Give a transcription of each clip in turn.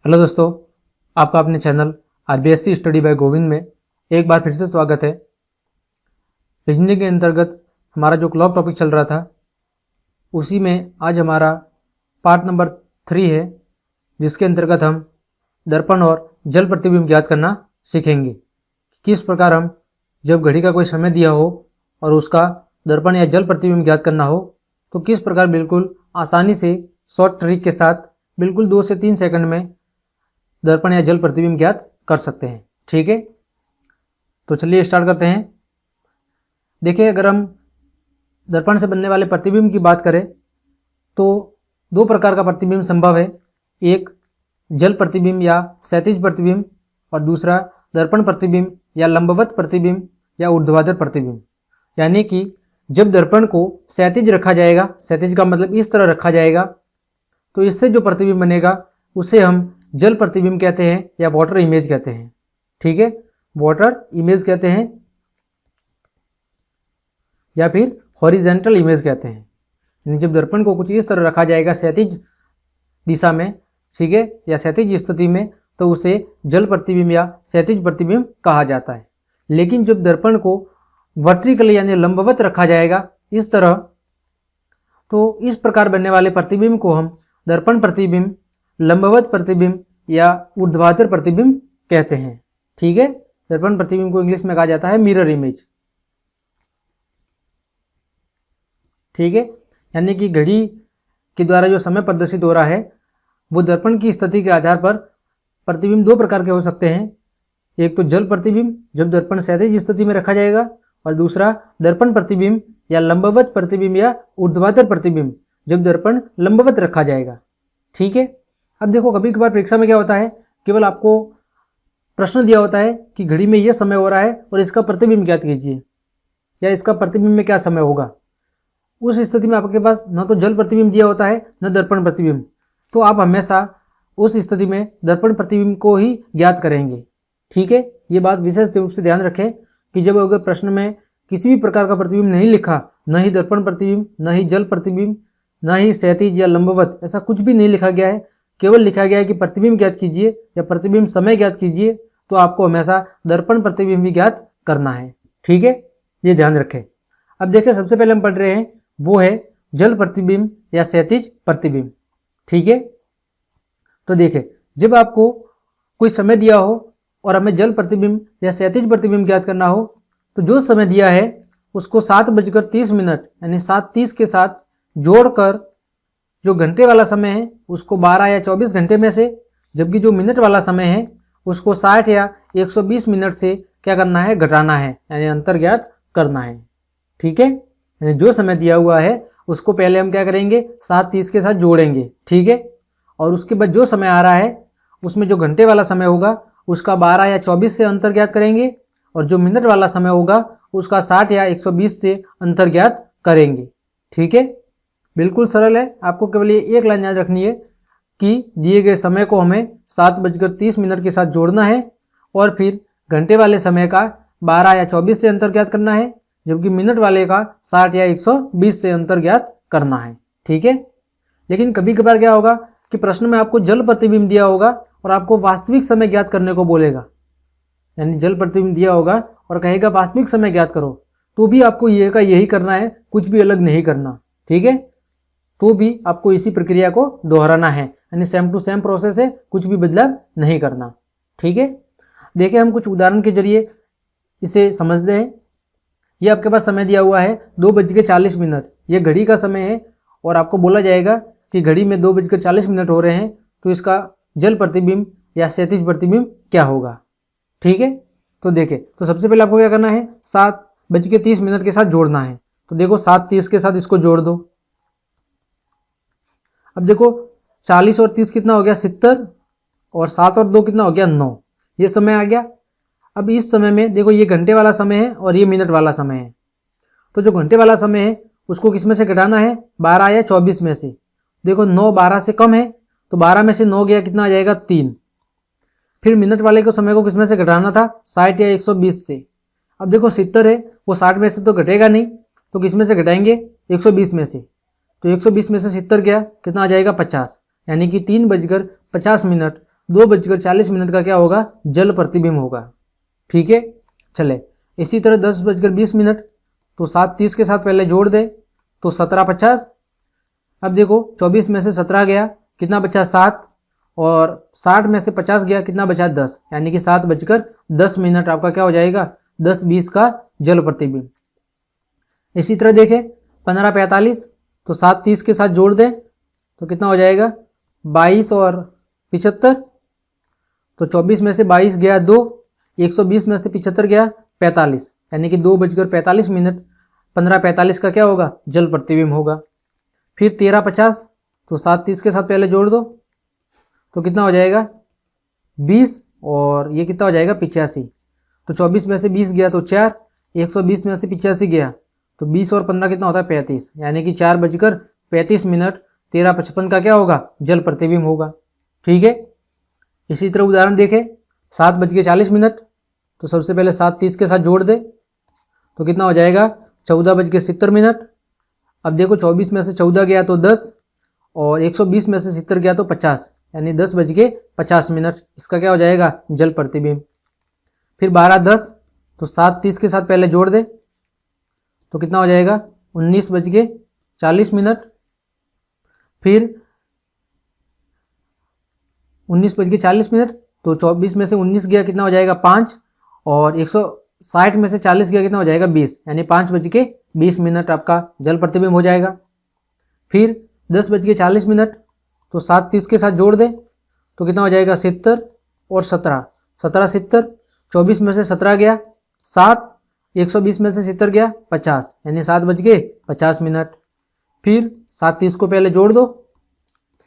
Hello दोस्तों, आपका अपने channel RBSC study bye Govind में एक बार फिर से स्वागत है। रीजनिंग के अंतर्गत हमारा जो क्लॉक टॉपिक चल रहा था उसी में आज हमारा पार्ट नंबर 3 है, जिसके अंतर्गत हम दर्पण और जल प्रतिबिंब ज्ञात करना सीखेंगे। किस प्रकार हम जब घड़ी का कोई समय दिया हो और उसका दर्पण या जल प्रतिबिंब ज्ञात करना हो तो किस प्रकार बिल्कुल आसानी से शॉर्ट ट्रिक के साथ बिल्कुल 2 से 3 सेकंड में दर्पण या जल प्रतिबिंब ज्ञात कर सकते हैं। ठीक है, तो चलिए स्टार्ट करते हैं। देखिए, अगर हम दर्पण से बनने वाले प्रतिबिंब की बात करें तो 2 प्रकार का प्रतिबिंब संभव है। एक जल प्रतिबिंब या क्षैतिज प्रतिबिंब और दूसरा दर्पण प्रतिबिंब या लंबवत प्रतिबिंब या ऊर्ध्वाधर प्रतिबिंब। यानी कि जब दर्पण को क्षैतिज रखा जाएगा, क्षैतिज का मतलब इस तरह रखा जाएगा, तो इससे जो प्रतिबिंब बनेगा उसे हम जल प्रतिबिंब कहते हैं या वाटर इमेज कहते हैं। ठीक है, वाटर इमेज कहते हैं या फिर हॉरिजेंटल इमेज कहते हैं। यानी जब दर्पण को कुछ इस तरह रखा जाएगा क्षैतिज दिशा में, ठीक है, या क्षैतिज स्थिति में, तो उसे जल प्रतिबिंब या क्षैतिज प्रतिबिंब कहा जाता है। लेकिन जब दर्पण को वर्टिकली यानी लंबवत रखा जाएगा इस तरह, तो इस प्रकार बनने वाले प्रतिबिंब को हम दर्पण प्रतिबिंब, लंबवत प्रतिबिंब या ऊर्ध्वाधर प्रतिबिंब कहते हैं। ठीक है, दर्पण प्रतिबिंब को इंग्लिश में कहा जाता है मिरर इमेज। ठीक है, यानी कि घड़ी के द्वारा जो समय प्रदर्शित हो रहा है वो दर्पण की स्थिति के आधार पर प्रतिबिंब 2 प्रकार के हो सकते हैं। एक तो जल प्रतिबिंब जब दर्पण क्षैतिज स्थिति में रखा जाएगा, और दूसरा दर्पण प्रतिबिंब या लंबवत प्रतिबिंब या ऊर्ध्वाधर प्रतिबिंब जब दर्पण लंबवत रखा जाएगा। ठीक है, अब देखो, कभी कभार परीक्षा में क्या होता है, केवल आपको प्रश्न दिया होता है कि घड़ी में यह समय हो रहा है और इसका प्रतिबिंब ज्ञात कीजिए या इसका प्रतिबिंब में क्या समय होगा। उस स्थिति में आपके पास न तो जल प्रतिबिंब दिया होता है न दर्पण प्रतिबिंब, तो आप हमेशा उस स्थिति में दर्पण प्रतिबिंब को ही ज्ञात करेंगे। ठीक है, ये बात विशेष रूप से ध्यान रखें कि जब अगर प्रश्न में किसी भी प्रकार का प्रतिबिंब नहीं लिखा, न ही दर्पण प्रतिबिंब, न ही जल प्रतिबिंब, न ही क्षैतिज या लंबवत, ऐसा कुछ भी नहीं लिखा गया है, केवल लिखा गया है कि प्रतिबिंब ज्ञात कीजिए या प्रतिबिंब समय ज्ञात कीजिए, तो आपको हमेशा दर्पण प्रतिबिंब भी ज्ञात करना है। ठीक है, ये ध्यान रखें। अब देखिए, सबसे पहले हम पढ़ रहे हैं वो है जल प्रतिबिंब या क्षैतिज प्रतिबिंब। ठीक है, तो देखिए, जब आपको कोई समय दिया हो और हमें जल प्रतिबिंब या क्षैतिज प्रतिबिंब ज्ञात करना हो, तो जो समय दिया है उसको 7:30 यानी 7:30 के साथ जोड़कर जो घंटे वाला समय है उसको 12 या 24 घंटे में से, जबकि जो मिनट वाला समय है उसको 60 या 120 मिनट से क्या करना है, घटाना है, यानी अंतर ज्ञात करना है। ठीक है, यानी जो समय दिया हुआ है उसको पहले हम क्या करेंगे, 7:30 के साथ जोड़ेंगे। ठीक है, और उसके बाद जो समय आ रहा है उसमें जो घंटे वाला समय होगा उसका 12 या 24 से अंतर ज्ञात करेंगे, और जो मिनट वाला समय होगा उसका 60 या 120 से अंतर ज्ञात करेंगे। ठीक है, बिल्कुल सरल है। आपको केवल ये एक लाइन याद रखनी है कि दिए गए समय को हमें 7:30 के साथ जोड़ना है और फिर घंटे वाले समय का 12 या 24 से अंतर ज्ञात करना है, जबकि मिनट वाले का 60 या 120 से अंतर ज्ञात करना है। ठीक है, लेकिन कभी कभार क्या होगा कि प्रश्न में आपको जल प्रतिबिंब दिया होगा और आपको वास्तविक समय ज्ञात करने को बोलेगा, यानी जल प्रतिबिंब दिया होगा और कहेगा वास्तविक समय ज्ञात करो, तो भी आपको यही करना है, कुछ भी अलग नहीं करना। ठीक है, तो भी आपको इसी प्रक्रिया को दोहराना है, यानी सेम टू सेम प्रोसेस है, कुछ भी बदलाव नहीं करना। ठीक है, देखिए, हम कुछ उदाहरण के जरिए इसे समझते हैं। ये आपके पास समय दिया हुआ है 2:40, ये घड़ी का समय है और आपको बोला जाएगा कि घड़ी में 2:40 हो रहे हैं, तो इसका जल प्रतिबिंब या क्षैतिज प्रतिबिंब क्या होगा। ठीक है, तो देखिए, तो सबसे पहले आपको क्या करना है, 7:30 के साथ जोड़ना है। तो देखो, 7:30 के साथ इसको जोड़ दो। अब देखो, 40 और 30 कितना हो गया, 70, और 7 और 2 कितना हो गया, 9। ये समय आ गया। अब इस समय में देखो, ये घंटे वाला समय है और ये मिनट वाला समय है, तो जो घंटे वाला समय है उसको किस में से घटाना है, 12 या 24 में से। देखो, 9 12 से कम है, तो 12 में से 9 गया, कितना आ जाएगा, 3। फिर मिनट वाले को समय को किस में से घटाना था, 60 या 120 से। अब देखो, 70 है, वो 60 में से तो घटेगा नहीं, तो किस में से घटाएंगे, 120 में से। तो 120 में से 70 गया, कितना आ जाएगा, 50, यानी कि 3:50 2:40 का क्या होगा, जल प्रतिबिंब होगा। ठीक है, चले इसी तरह 10:20 तो 7:30 के साथ पहले जोड़ दे तो 17:50। अब देखो 24 में से 17 गया, कितना बचा 7, और 60 में से 50 गया, कितना बचा 10, यानी कि 7:10 आपका क्या हो जाएगा, 10:20 का जल प्रतिबिंब। इसी तरह देखें 15:45 तो 7:30 के साथ जोड़ दें तो कितना हो जाएगा, 22 और 75, तो 24 में से 22 गया 2, 120 में से 75 गया 45, यानी कि 2:45, 15:45 का क्या होगा, जल प्रतिबिंब होगा। फिर 13:50 तो 7:30 के साथ पहले जोड़ दो तो कितना हो जाएगा 20, और ये कितना हो जाएगा 85, तो 24 में से 20 गया तो 4, 120 में से 85 गया तो 20 और 15 कितना होता है 35, यानी कि 4:35 13:55 का क्या होगा, जल प्रतिबिंब होगा। ठीक है, इसी तरह उदाहरण देखें 7:40 तो सबसे पहले 7:30 के साथ जोड़ दे तो कितना हो जाएगा 14:70। अब देखो 24 में से 14 गया तो 10, और 120 में से 70 गया तो 50, यानी 10:50, इसका क्या हो जाएगा, जल प्रतिबिंब। फिर 12:10 तो 7:30 के साथ पहले जोड़ दे तो कितना हो जाएगा 19:40। फिर 19:40 तो 24 में से 19 गया, कितना हो जाएगा 5, और 160 में से 40 गया, कितना हो जाएगा 20, यानी 5:20 आपका जल प्रतिबिंब हो जाएगा। फिर 10:40 तो 7:30 के साथ जोड़ दे तो कितना हो जाएगा 70 और 17, 17 70, 24 में से 17 गया 7, 120 में से 70 गया 50, यानी 7:50। फिर 7:30 को पहले जोड़ दो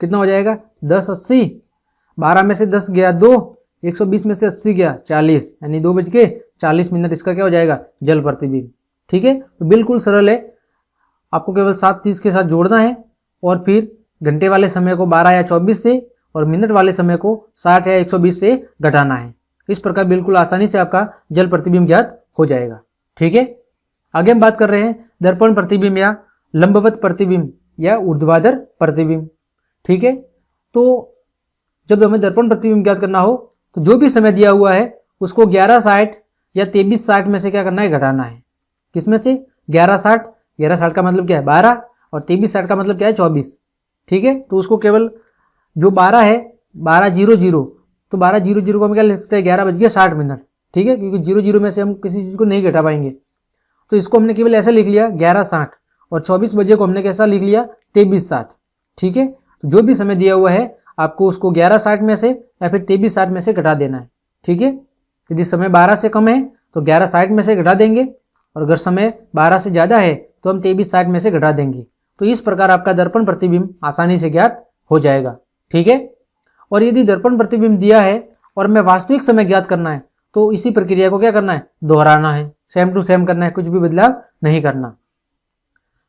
कितना हो जाएगा 10 80, 12 में से 10 गया 2, 120 में से 80 गया 40, यानी 2:40, इसका क्या हो जाएगा, जल प्रतिबिंब। ठीक है, तो बिल्कुल सरल है, आपको केवल 7:30 के साथ जोड़ना है और फिर घंटे वाले समय को 12 या 24 से और मिनट वाले समय को 60 या 120 से घटाना है। इस प्रकार बिल्कुल आसानी से आपका जल प्रतिबिंब ज्ञात हो जाएगा। ठीक है, आगे हम बात कर रहे हैं दर्पण प्रतिबिंब या लंबवत प्रतिबिंब या ऊर्ध्वाधर प्रतिबिंब। ठीक है, तो जब हमें दर्पण प्रतिबिंब ज्ञात करना हो तो जो भी समय दिया हुआ है उसको 11:60 या 23:60 में से क्या करना है, घटाना है। किसमें से 11:60 का मतलब क्या है 12, और 23:60 का मतलब क्या है 24। ठीक है, तो उसको केवल जो 12 है 12:00 तो 12:00 को हम क्या लिख सकते हैं 11:60। ठीक है, क्योंकि 00 में से हम किसी चीज़ को नहीं घटा पाएंगे, तो इसको हमने केवल ऐसे लिख लिया 11:60, और 24 बजे को हमने कैसा लिख लिया 23:60। ठीक है, तो जो भी समय दिया हुआ है आपको उसको 11:60 में से या फिर 23:60 में से घटा देना है। ठीक है, यदि समय 12 से कम है तो 11:60 में से घटा देंगे, और अगर समय 12 से ज़्यादा है तो हम 23:60 में से घटा देंगे। तो इस प्रकार आपका दर्पण प्रतिबिंब आसानी से ज्ञात हो जाएगा। ठीक है, और यदि दर्पण प्रतिबिंब दिया है और हमें वास्तविक समय ज्ञात करना है तो इसी प्रक्रिया को क्या करना है, दोहराना है, सेम टू सेम करना है, कुछ भी बदलाव नहीं करना।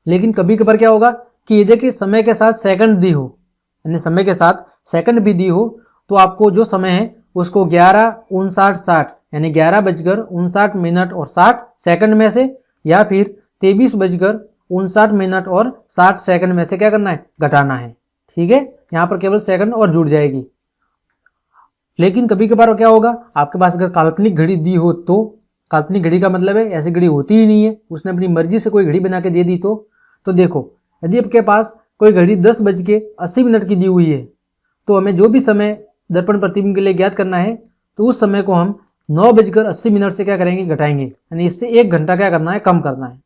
लेकिन कभी कभार क्या होगा कि यदि कि समय के साथ सेकंड दी हो, यानी समय के साथ सेकंड भी दी हो, तो आपको जो समय है उसको 11:59 यानी 11:59 और 60 सेकंड में से, या फिर 23:59 और 60 सेकंड में से क्या करना है, घटाना है। ठीक है, यहाँ पर केवल सेकंड और जुड़ जाएगी। लेकिन कभी कभार क्या होगा, आपके पास अगर काल्पनिक घड़ी दी हो, तो काल्पनिक घड़ी का मतलब है ऐसी घड़ी होती ही नहीं है, उसने अपनी मर्जी से कोई घड़ी बना के दे दी। तो देखो यदि आपके पास कोई घड़ी 10:80 की दी हुई है, तो हमें जो भी समय दर्पण प्रतिबिंब के लिए ज्ञात करना है तो उस समय को हम 9:80 से क्या करेंगे, घटाएंगे, यानी इससे 1 घंटा क्या करना है, कम करना है।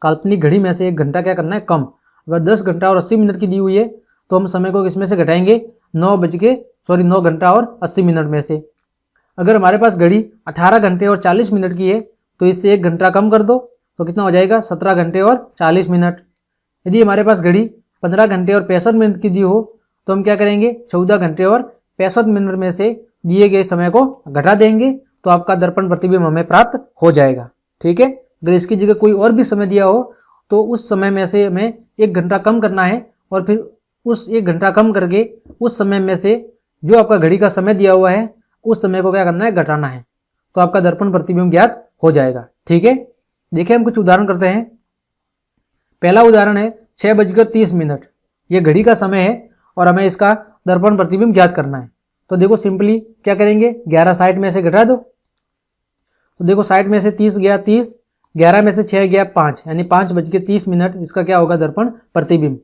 काल्पनिक घड़ी में से 1 घंटा क्या करना है, कम। अगर 10 घंटा और 80 मिनट की दी हुई है तो हम समय को किसमें से घटाएंगे, 9 घंटा और 80 मिनट में से। अगर हमारे पास घड़ी 18 घंटे और 40 मिनट की है तो इससे 1 घंटा कम कर दो तो कितना हो जाएगा, 17 घंटे और 40 मिनट। यदि हमारे पास घड़ी 15 घंटे और 65 मिनट की दी हो तो हम क्या करेंगे, 14 घंटे और 65 मिनट में से दिए गए समय को घटा देंगे, तो आपका दर्पण प्रतिबिंब हमें प्राप्त हो जाएगा। ठीक है, अगर इसकी जगह कोई और भी समय दिया हो तो उस समय में से हमें 1 घंटा कम करना है, और फिर उस 1 घंटा कम करके उस समय में से जो आपका घड़ी का समय दिया हुआ है उस समय को क्या करना है, घटाना है, तो आपका दर्पण प्रतिबिंब ज्ञात हो जाएगा। ठीक है, देखिए हम कुछ उदाहरण करते हैं। पहला उदाहरण है 6:30, ये घड़ी का समय है और हमें इसका दर्पण प्रतिबिंब ज्ञात करना है। तो देखो सिंपली क्या करेंगे, 11 60 में से घटा दो। तो देखो 60 में से 30 गया 30, 11 में से 6 गया 5, यानी 5:30 इसका क्या होगा दर्पण प्रतिबिंब।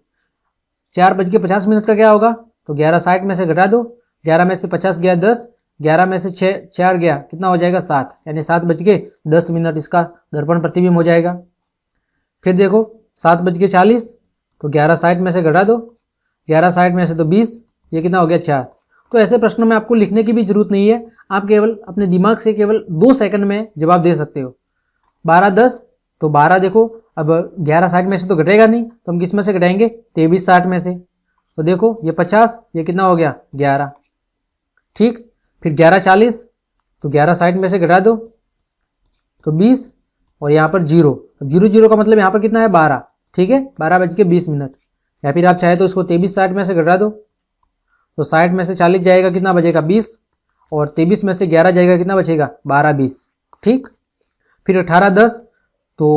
4:50 का क्या होगा, तो 11 60 में से घटा दो, 11 में से 50 गया 10, 11 में से 4 गया कितना हो जाएगा 7, यानी 7:10 इसका दर्पण प्रतिबिंब हो जाएगा। फिर देखो 7:40, तो 11 60 में से घटा दो, 11 60 में से तो 20, ये कितना हो गया 4। तो ऐसे प्रश्नों में आपको लिखने की भी जरूरत नहीं है, आप केवल अपने दिमाग से केवल 2 सेकंड में जवाब दे सकते हो। 12 10, तो 12 देखो अब 11 60 में से तो घटेगा नहीं, तो हम किस में से घटाएंगे, 23 60 में से। तो देखो ये 50, ये कितना हो गया 11, ठीक। फिर 11 40, तो 11 60 में से घटा दो तो 20, और यहाँ पर 0, अब 0 0 का मतलब यहाँ पर कितना है 12, ठीक है, 12:20। या फिर आप चाहे तो इसको 23 60 में से घटा दो, तो 60 में से 40 जाएगा कितना बचेगा 20, और 23 में से 11 जाएगा कितना बचेगा 12 20, ठीक। फिर 18 10, तो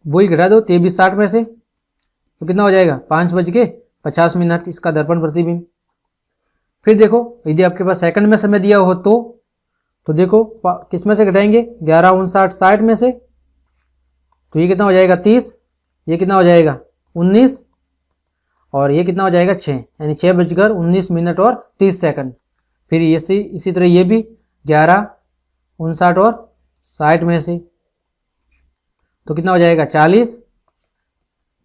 वही घटा दो 23 60 में से, तो कितना हो जाएगा 5:50 इसका दर्पण प्रतिबिंब। फिर देखो यदि आपके पास सेकंड में समय दिया हो तो देखो किस में से घटाएंगे, 11 59 60 में से, तो ये कितना हो जाएगा 30, ये कितना हो जाएगा 19, और ये कितना हो जाएगा 6, यानी 6:19 और 30 सेकंड। फिर इसी तरह ये भी 11 59 और 60 में से, तो कितना हो जाएगा 40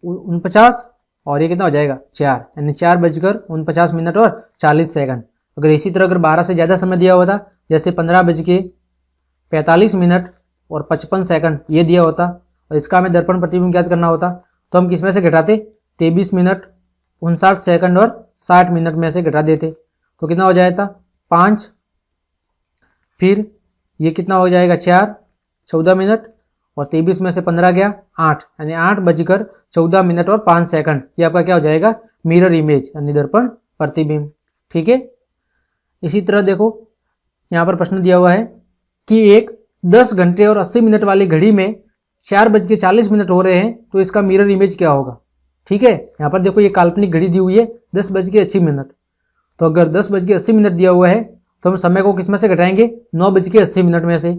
49, और ये कितना हो जाएगा 4, यानी 4:49 और 40 सेकंड। अगर इसी तरह अगर 12 से ज़्यादा समय दिया होता, जैसे 15:45 और 55 सेकंड ये दिया होता, और इसका हमें दर्पण प्रतिबिंब ज्ञात करना होता, तो हम किस में से घटाते, 23 मिनट 59 सेकंड और 60 मिनट में से घटा देते, तो कितना हो जाता 5। फिर ये कितना हो जाएगा 4 14 मिनट, और 23 में से 15 गया 8, यानी 8:14 और 5 सेकंड, ये आपका क्या हो जाएगा मिरर इमेज, यानी दर्पण प्रतिबिंब, ठीक है। इसी तरह देखो यहाँ पर प्रश्न दिया हुआ है कि एक 10 घंटे और 80 मिनट वाली घड़ी में 4:40 हो रहे हैं, तो इसका मिरर इमेज क्या होगा, ठीक है। यहाँ पर देखो ये काल्पनिक घड़ी दी हुई है 10:80, तो अगर 10:80 दिया हुआ है तो हम समय को किस में से घटाएंगे, 9:80 में से,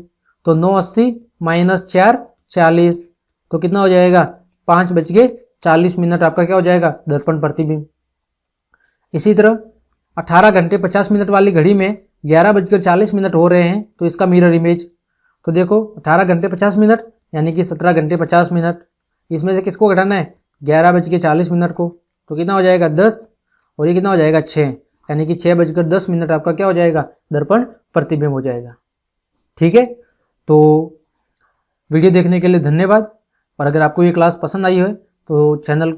तो 9:80 - 4 40, तो कितना हो जाएगा 5:40 आपका क्या हो जाएगा दर्पण प्रतिबिंब। इसी तरह 18 घंटे 50 मिनट वाली घड़ी में 11:40 हो रहे हैं, तो इसका मिरर इमेज, तो देखो 18 घंटे 50 मिनट यानी कि 17 घंटे 50 मिनट, इसमें से किसको घटाना है 11:40 को, तो कितना हो जाएगा 10, और ये कितना हो जाएगा 6, यानी कि 6:10 आपका क्या हो जाएगा दर्पण प्रतिबिंब हो जाएगा, ठीक है। तो वीडियो देखने के लिए धन्यवाद, और अगर आपको ये क्लास पसंद आई है तो चैनल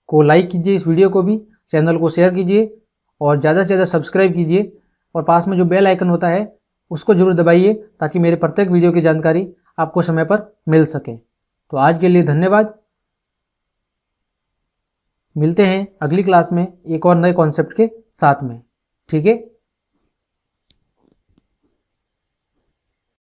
को लाइक कीजिए, इस वीडियो को भी चैनल को शेयर कीजिए, और ज़्यादा से ज़्यादा सब्सक्राइब कीजिए, और पास में जो बेल आइकन होता है उसको जरूर दबाइए, ताकि मेरे प्रत्येक वीडियो की जानकारी आपको समय पर मिल सके। तो आज के लिए धन्यवाद, मिलते हैं अगली क्लास में एक और नए कॉन्सेप्ट के साथ में, ठीक है।